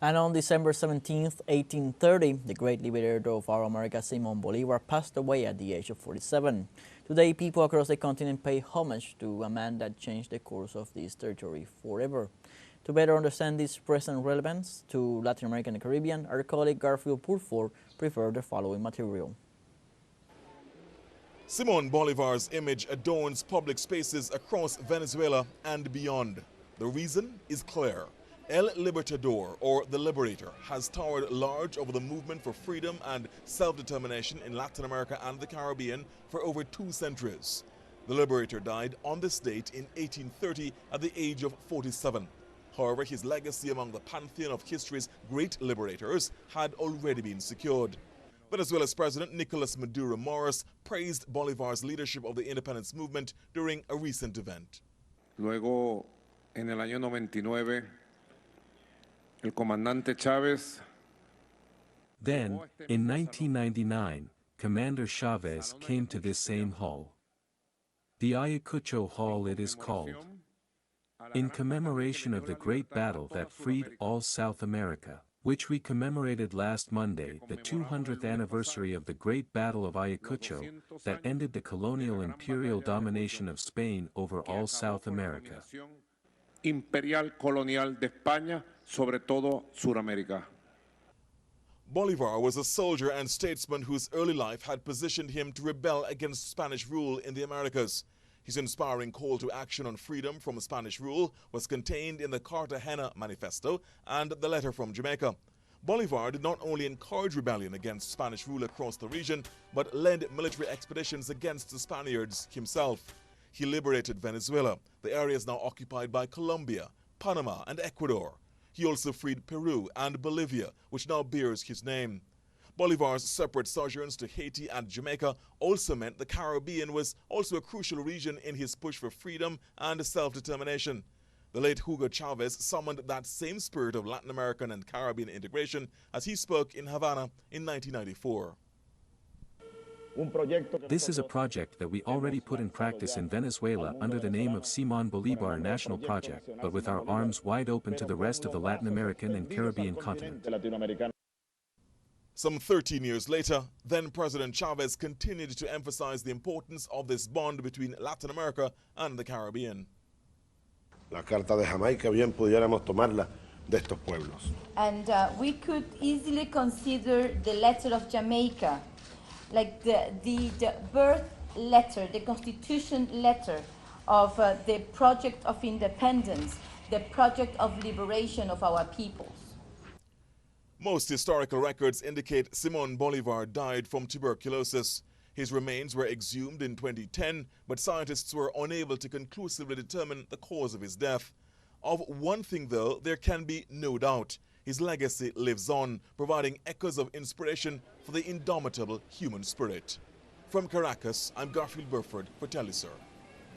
And on December 17, 1830, the great liberator of our America, Simon Bolivar, passed away at the age of 47. Today, people across the continent pay homage to a man that changed the course of this territory forever. To better understand this present relevance to Latin America and the Caribbean, our colleague Garfield Purford prepared the following material. Simon Bolivar's image adorns public spaces across Venezuela and beyond. The reason is clear. El Libertador, or the Liberator, has towered large over the movement for freedom and self-determination in Latin America and the Caribbean for over 2 centuries. The Liberator died on this date in 1830 at the age of 47. However, his legacy among the pantheon of history's great liberators had already been secured. Venezuela's President Nicolas Maduro Moros praised Bolivar's leadership of the independence movement during a recent event. Luego, en el año 99, el comandante Chavez. Then, in 1999, Commander Chavez came to this same hall. The Ayacucho Hall it is called. In commemoration of the great battle that freed all South America, which we commemorated last Monday, the 200th anniversary of the Great Battle of Ayacucho, that ended the colonial imperial domination of Spain over all South America. Imperial colonial de España sobre todo Suramérica. Bolivar was a soldier and statesman whose early life had positioned him to rebel against Spanish rule in the Americas. His inspiring call to action on freedom from Spanish rule was contained in the Cartagena Manifesto and the letter from Jamaica. Bolivar did not only encourage rebellion against Spanish rule across the region, but led military expeditions against the Spaniards himself. He liberated Venezuela, the areas now occupied by Colombia, Panama, and Ecuador. He also freed Peru and Bolivia, which now bears his name. Bolivar's separate sojourns to Haiti and Jamaica also meant the Caribbean was also a crucial region in his push for freedom and self-determination. The late Hugo Chavez summoned that same spirit of Latin American and Caribbean integration as he spoke in Havana in 1994. This is a project that we already put in practice in Venezuela under the name of Simon Bolivar National Project, but with our arms wide open to the rest of the Latin American and Caribbean continent. Some 13 years later, then President Chavez continued to emphasize the importance of this bond between Latin America and the Caribbean. La Carta de Jamaica bien pudiéramos tomarla de estos pueblos. And we could easily consider the letter of Jamaica like the birth letter, the constitution letter of the project of independence, the project of liberation of our peoples. Most historical records indicate Simon Bolivar died from tuberculosis. His remains were exhumed in 2010, but scientists were unable to conclusively determine the cause of his death. Of one thing, though, there can be no doubt. His legacy lives on, providing echoes of inspiration for the indomitable human spirit. From Caracas, I'm Garfield Burford for TeleSUR.